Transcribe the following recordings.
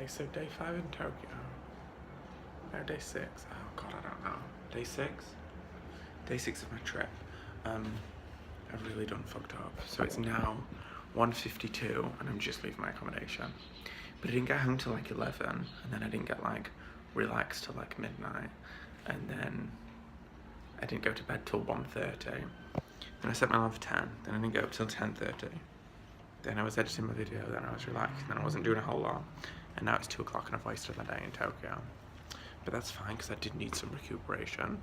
Okay, so day 5 in Tokyo. No, day 6. Oh god, I don't know. Day 6? Day 6 of my trip. I've really done fucked up. So it's now 1:52 and I'm just leaving my accommodation. But I didn't get home till like 11, and then I didn't get like relaxed till like midnight, and then I didn't go to bed till 1:30. Then I set my alarm for 10, then I didn't get up till 10:30. Then I was editing my video, then I was relaxed, then I wasn't doing a whole lot. And now it's 2 o'clock and I've wasted my day in Tokyo. But that's fine, because I did need some recuperation.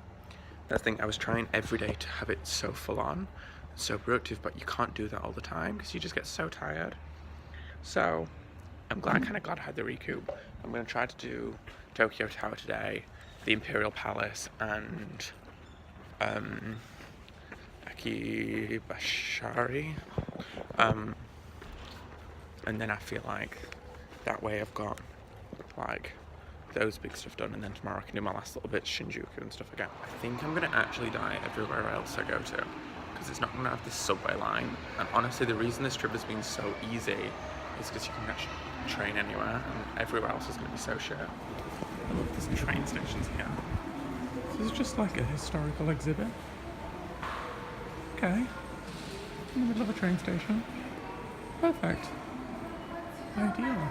That's the thing, I was trying every day to have it so full on, so productive, but you can't do that all the time, because you just get so tired. So, I'm kind of glad I had the recoup. I'm going to try to do Tokyo Tower today, the Imperial Palace, and akihabara. And then I feel like that way I've got like those big stuff done, and then tomorrow I can do my last little bit, Shinjuku and stuff again. I think I'm gonna actually die everywhere else I go to, because it's not gonna have this subway line. And honestly, the reason this trip has been so easy is because you can actually train anywhere, and everywhere else is gonna be so shit. I love these train stations here. This is just like a historical exhibit. Okay, in the middle of a train station. Perfect. Ideal.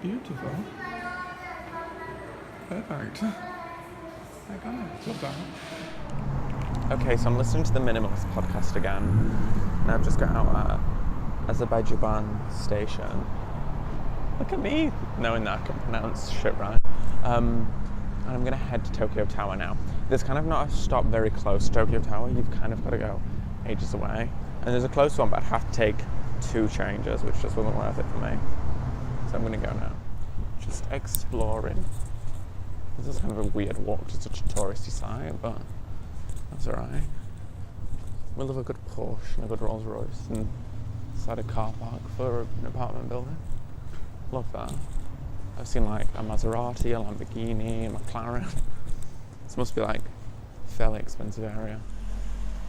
Beautiful. Perfect. I got it. Love that. Okay, so I'm listening to the Minimalist podcast again. And I've just got out at Azerbaijan station. Look at me, knowing that I can pronounce shit right. And I'm gonna head to Tokyo Tower now. There's kind of not a stop very close to Tokyo Tower. You've kind of got to go ages away. And there's a close one, but I'd have to take 2 changes, which just wasn't worth it for me. So I'm gonna go now. Just exploring. This is kind of a weird walk to such a touristy site, but that's alright. We love a good Porsche and a good Rolls Royce and inside a car park for an apartment building. Love that. I've seen like a Maserati, a Lamborghini, a McLaren. This must be like a fairly expensive area.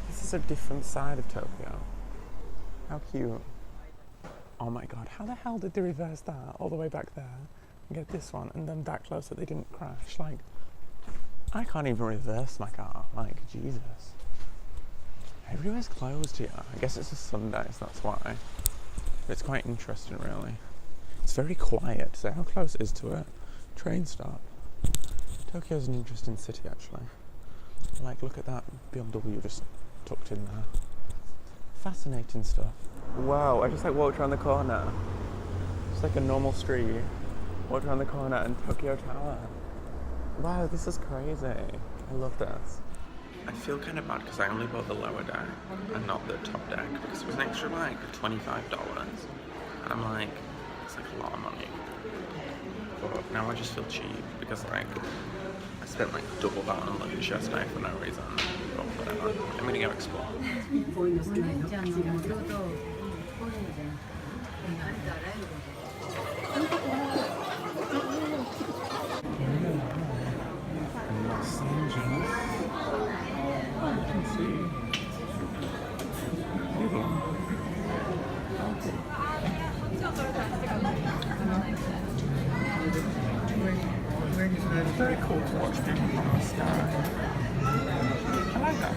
This is a different side of Tokyo. How cute. Oh my god, how the hell did they reverse that all the way back there and get this one and then that close that they didn't crash? Like, I can't even reverse my car. Like, Jesus. Everywhere's closed here. I guess it's a Sunday, so that's why. But it's quite interesting, really. It's very quiet. So how close it is to a train stop. Tokyo's an interesting city, actually. Like, look at that BMW just tucked in there. Fascinating stuff. Wow, I just like walked around the corner. Just like a normal street. Walked around the corner and Tokyo Tower. Wow, this is crazy. I love this. I feel kind of bad because I only bought the lower deck and not the top deck, because it was an extra like $25. And I'm like, it's like a lot of money. But now I just feel cheap because like I spent like double that on lunch yesterday for no reason. But whatever. I'm gonna go explore. Los Angeles. Oh, you can see. It's very cool to watch people from the sky. I like that.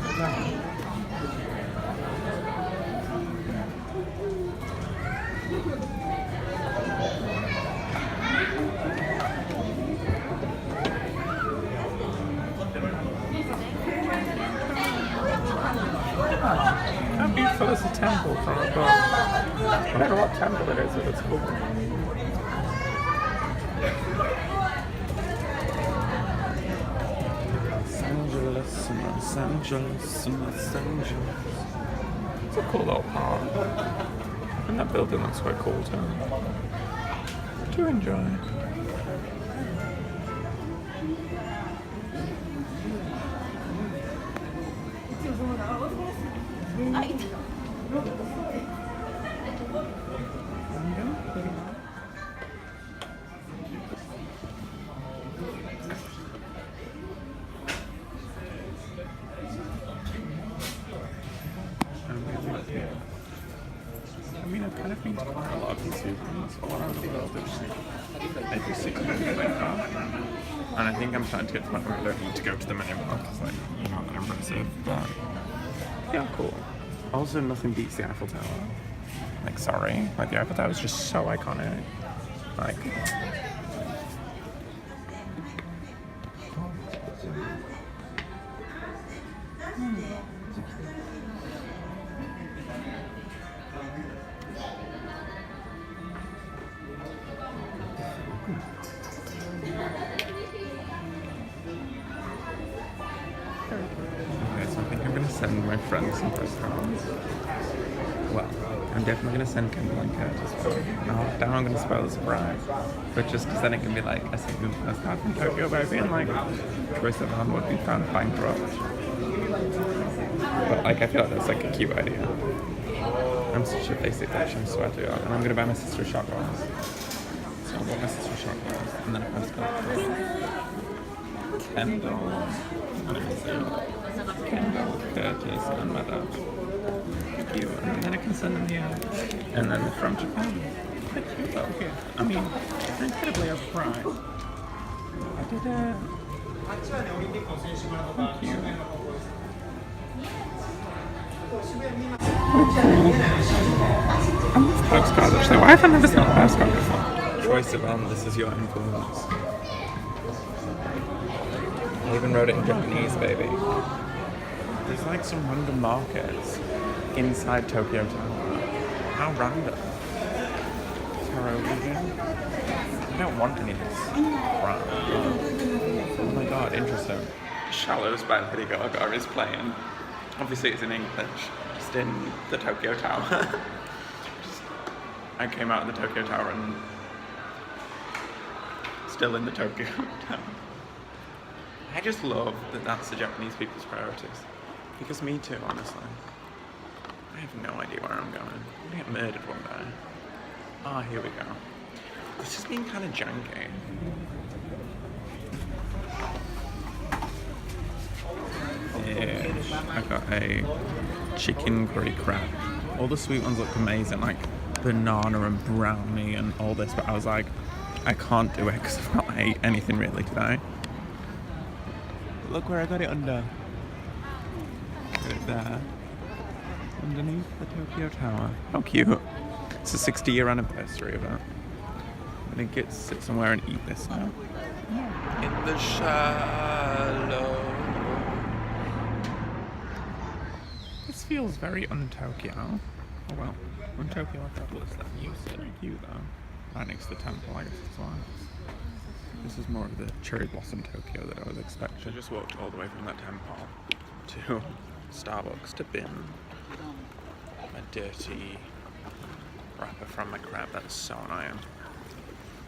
How beautiful is the temple from above? I don't know what temple it is, but it's cool. Los Angeles. It's a cool little park. And that building looks quite cool too. I do enjoy it. I mean, I've kind of been to quite a lot of these museums all around the world, actually. every 6 months like that. And I think I'm starting to get to the point where I don't need to go to the mini mark because like not that impressive, but yeah, cool. Also, nothing beats the Eiffel Tower. Like, sorry, like the Eiffel Tower is just so iconic. Like, okay, so I think I'm gonna send my friends some postcards. Well, I'm definitely gonna send Kendall and Kurt as well. Oh, now I'm gonna spoil the surprise. But just because then it can be like a single postcard from Tokyo baby and like choice of hand would be found bankrupt. But like I feel like that's like a cute idea. I'm such a basic bitch, I swear to God. And I'm gonna buy my sister a shot glass. So I'll buy my sister a shot glass and then a postcard for Kendall. Kendall, Curtis, and my dad. Cute. And then I can send them here. And then from Japan. Quite cute though. Okay. I mean, incredibly overpriced. I did a... Thank you. I love postcards actually. Why have I never seen a postcard before? Choice of this is your influence. I even wrote it in Japanese, baby. There's like some random markets inside Tokyo Tower. How random. Tarot reading. I don't want any of this crap. Oh my god, interesting. Shallows by Lady Gaga is playing. Obviously it's in English, just in the Tokyo Tower. I came out of the Tokyo Tower and still in the Tokyo Tower. I just love that that's the Japanese people's priorities. Because me too, honestly. I have no idea where I'm going. I'm gonna get murdered one day. Ah, here we go. This has been kind of janky. Yeah, I got a chicken curry crab. All the sweet ones look amazing, like banana and brownie and all this, but I was like, I can't do it because I've not ate anything really today. Look where I got it under. Got it there. Underneath the Tokyo Tower. How cute. It's a 60-year anniversary of it. I think it's sit somewhere and eat this now. In the shallow. This feels very un-Tokyo. Oh well, un-Tokyo metropolis that I'm used to. Cute though. Right next to the temple, I guess that's why. This is more of the cherry blossom Tokyo that I was expecting. I just walked all the way from that temple to Starbucks to bin my dirty wrapper from my crab. That's so annoying.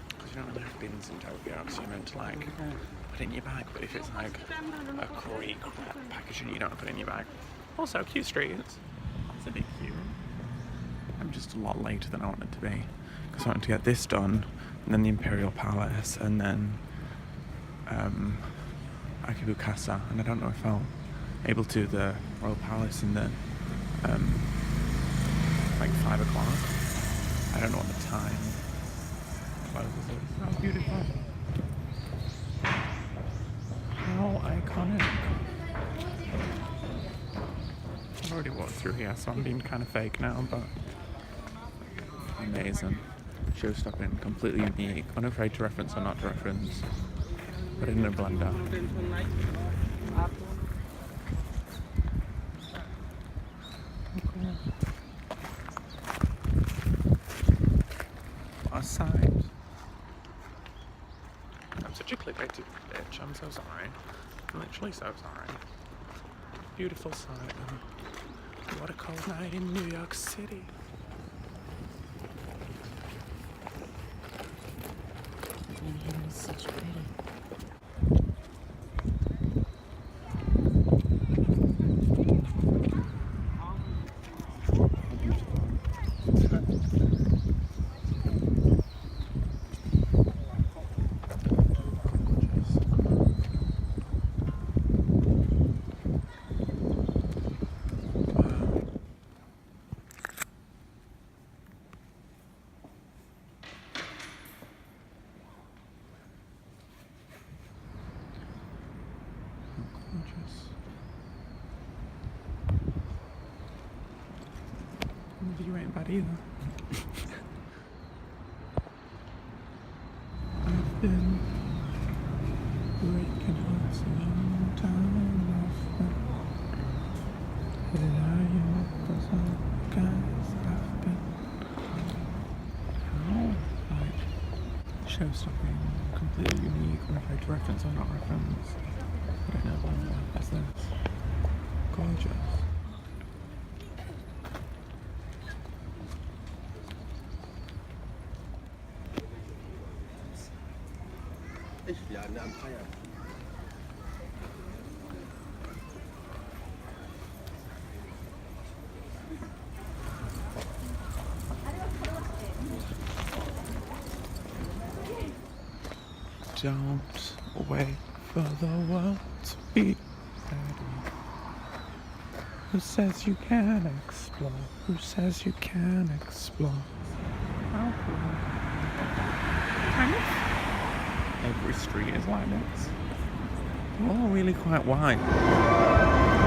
Because you don't really have bins in Tokyo, so you're meant to like put it in your bag, but if it's like a curry crab packaging, you don't put it in your bag. Also, cute streets. It's a bit cute. I'm just a lot later than I wanted to be. Because I wanted to get this done, and then the Imperial Palace, and then Akibukasa, and I don't know if I'll able to do the Royal Palace in the like 5 o'clock. I don't know what the time closes is. How beautiful. How iconic. I've already walked through here, so I'm being kind of fake now, but amazing. Show-stopping, completely unique, unafraid to reference or not to reference, put it in a blender. What a sight. I'm such a clickbaity bitch, I'm so sorry. I'm literally so sorry. Beautiful sight. What a cold night in New York City. Such pretty. bad either. I've been breaking hearts a long time. I've been lying because all the guys I've been. How, like, show-stopping, completely unique, when I to reference or not reference. I don't know, that's this. Gorgeous. Don't wait for the world to be ready. Who says you can explore? Who says you can explore? How cool. Kind of. Every street is like this. They're all really quite wide.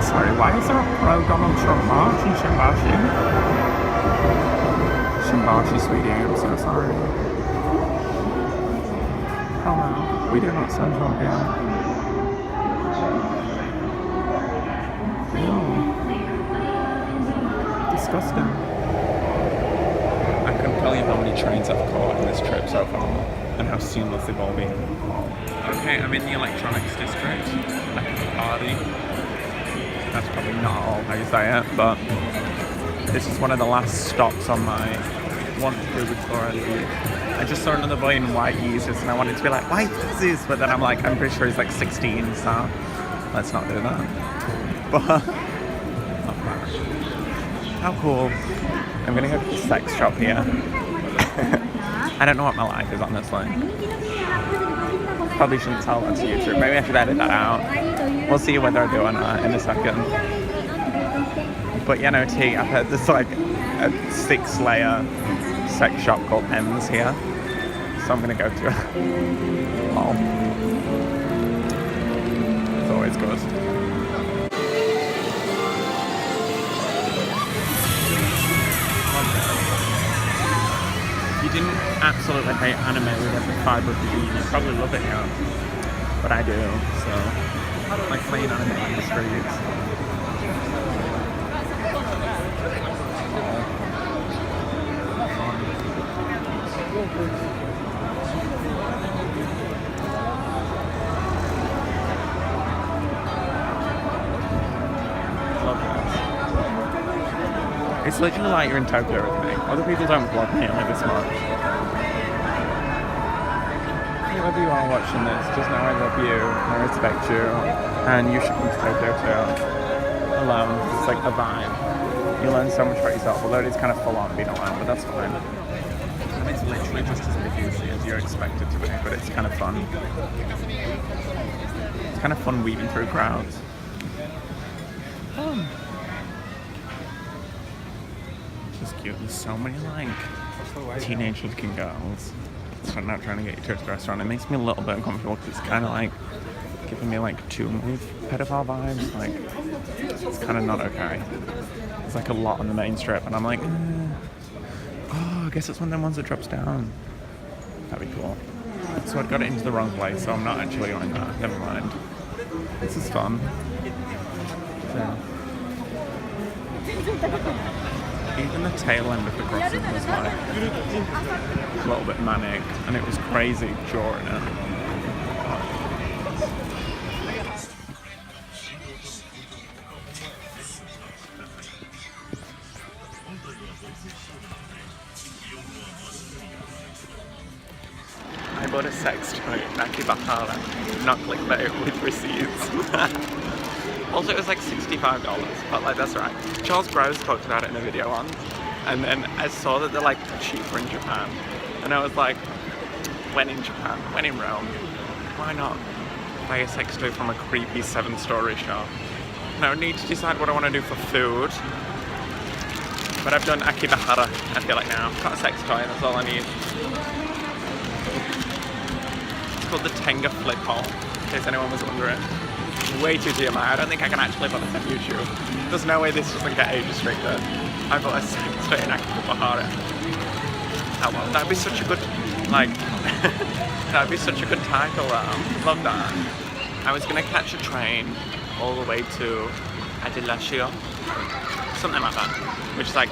Sorry, why is there a pro-Donald Trump march in Shimbashi? Shimbashi, sweetie, I'm so sorry. Oh no, we do not send Trump here. Ew. Disgusting. I couldn't tell you how many trains I've caught in this trip so far and how seamless they've all been. Okay, I'm in the electronics district, akihabara. That's probably not all how you say it, but this is one of the last stops on my want to do before I leave. I just saw another boy in white Yeezys and I wanted to be like, white Yeezys, but then I'm like, I'm pretty sure he's like 16, so let's not do that. But, how cool. I'm gonna go to the sex shop here. I don't know what my life is, honestly. Probably shouldn't tell that to YouTube. Maybe I should edit that out. We'll see whether I do or not in a second. But yeah, no, T, I've heard there's like a 6-layer sex shop called M's here. So I'm gonna go to it. Oh. It's always good. If you didn't absolutely hate anime with every fibre of your being, you'd probably love it here. But I do, so I don't like playing anime on the streets. It's literally like you're in Tokyo with me. Other people don't vlog me like this much. Whoever you are watching this, just know I love you, I respect you, and you should come to Tokyo too. Alone, it's like a vibe. You learn so much about yourself, although it is kind of full on being alone, but that's fine. And it's literally just as busy as you're expected to be, but it's kind of fun. It's kind of fun weaving through crowds. It's cute. There's so many like teenage looking girls. So I'm not trying to get you to the restaurant. It makes me a little bit uncomfortable because it's kind of like giving me like too many pedophile vibes. Like it's kind of not okay. There's like a lot on the main strip, and I'm like, oh, I guess it's one of them ones that drops down. That'd be cool. So I'd got it into the wrong place, so I'm not actually on that. Never mind. This is fun. Yeah. Even the tail end of the crossing was like a little bit manic, and it was crazy during it. I bought a sex toy at akihabara, not clickbait, with receipts. Also, it was like $65, but like that's right. Charles Groves talked about it in a video once, and then I saw that they're like cheaper in Japan, and I was like, when in Japan, when in Rome, why not buy a sex toy from a creepy 7-story shop? And I would need to decide what I want to do for food, but I've done akihabara, I feel like now. I've got a sex toy, that's all I need. It's called the Tenga Flip Hole, in case anyone was wondering. Way too TMI. I don't think I can actually put this on YouTube. There's no way this doesn't get age restricted. I bought a sex monster in Akihabara. Oh well, that'd be such a good, like, that'd be such a good title. Love that. I was gonna catch a train all the way to Adilashio, something like that, which is like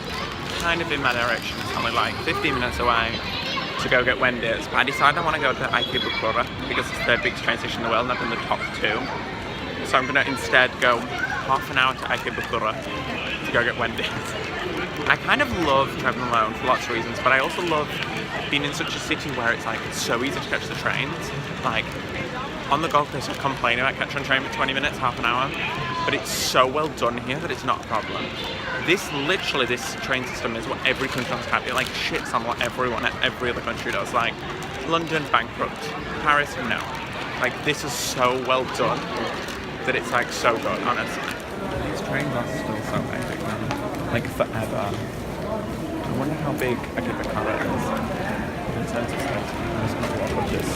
kind of in my direction. It's only like 15 minutes away to go get Wendy's, but I decided I want to go to Akihabara because it's the biggest train station in the world and I've been the top 2. So I'm going to instead go half an hour to Akihabara to go get Wendy's. I kind of love traveling alone for lots of reasons, but I also love being in such a city where it's like it's so easy to catch the trains. Like on the Gold Coast I complain about catching a train for 20 minutes, half an hour, but it's so well done here that it's not a problem. This train system is what every country has had. It like shits on what everyone at every other country does. Like London, bankrupt. Paris, no. Like this is so well done that it's like so good, honestly. These trains are still so big now. Like forever. I wonder how big Akihabara is in terms of space. I'm just gonna walk with this.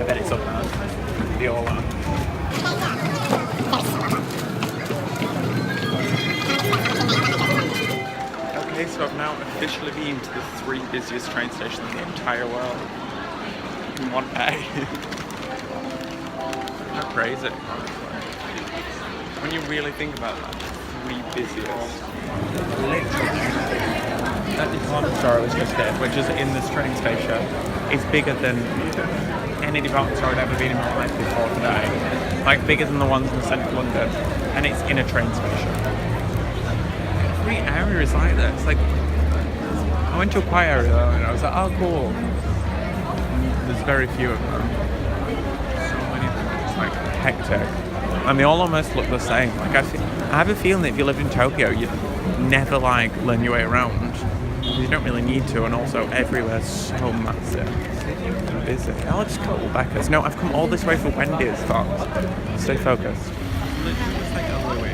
I bet it's up there. The all are. Okay, so I've now officially been to the 3 busiest train stations in the entire world in one day. How crazy, honestly. When you really think about that, 3 busiest. Literally. That department store I was just at, which is in this train station, is bigger than any department store I've ever been in my life before today. Like bigger than the ones in central London, and it's in a train station. Every area is like this. Like, I went to a quiet area though, and I was like, oh cool. And there's very few of them. So many of them, it's like hectic. And they all almost look the same. Like I have a feeling that if you lived in Tokyo, you'd never like learn your way around. You don't really need to, and also everywhere's so massive and busy. I'll just go to Becca's. No, I've come all this way for Wendy's, Fox. Stay focused. Literally just like all the way.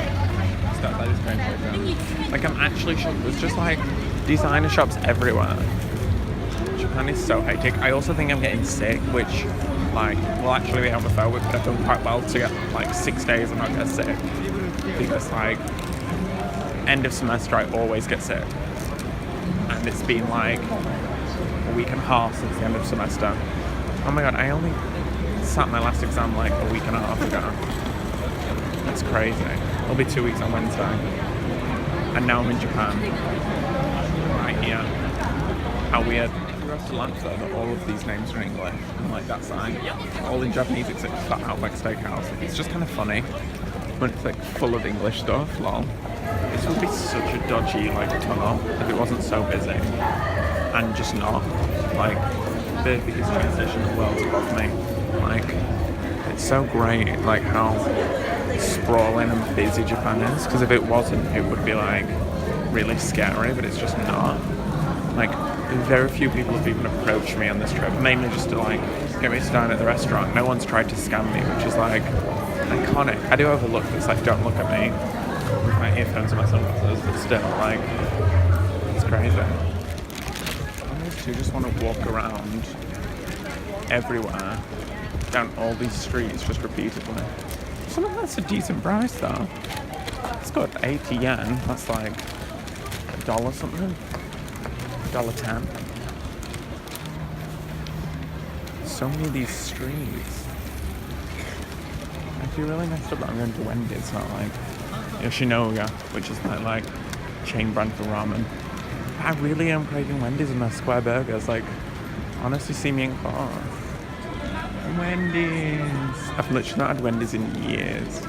Start by this train station. Like I'm actually shocked. There's just like designer shops everywhere. Japan is so hectic. I also think I'm getting sick, which like will actually be homophobic, but I've done quite well to get like 6 days and not get sick. Because like end of semester I always get sick. And it's been like a week and a half since the end of semester. Oh my god, I only sat my last exam like a week and a half ago. That's crazy. It'll be 2 weeks on Wednesday. And now I'm in Japan. Right here. How weird. We're off to lunch though that all of these names are in English. And like that sign. All in Japanese except for that Outback Steakhouse. It's just kind of funny. When it's like full of English stuff, lol. This would be such a dodgy like tunnel if it wasn't so busy. And just not. Like the biggest train station in the world above me. Like it's so great like how sprawling and busy Japan is, because if it wasn't it would be like really scary, but it's just not. Like very few people have even approached me on this trip, mainly just to like get me to dine at the restaurant. No one's tried to scam me, which is like iconic. I do overlook this, like don't look at me with my earphones and my sunglasses, but still like it's crazy. I do just want to walk around everywhere down all these streets just repeatedly. Some of that's a decent price though. It's got 80 yen, that's like $1 something, $1.10. So many of these streets. I feel really messed up that I'm going to Wendy. It's not like Yoshinoya, which is like chain brand for ramen. I really am craving Wendy's and their square burgers. Like, honestly, see me in class. Wendy's. I've literally not had Wendy's in years.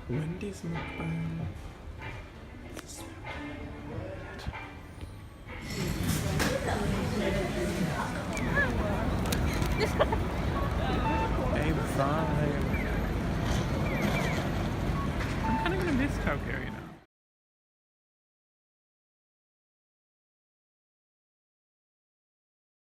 Wendy's mukbang. Hey, bye. I'm kind of gonna miss Tokyo.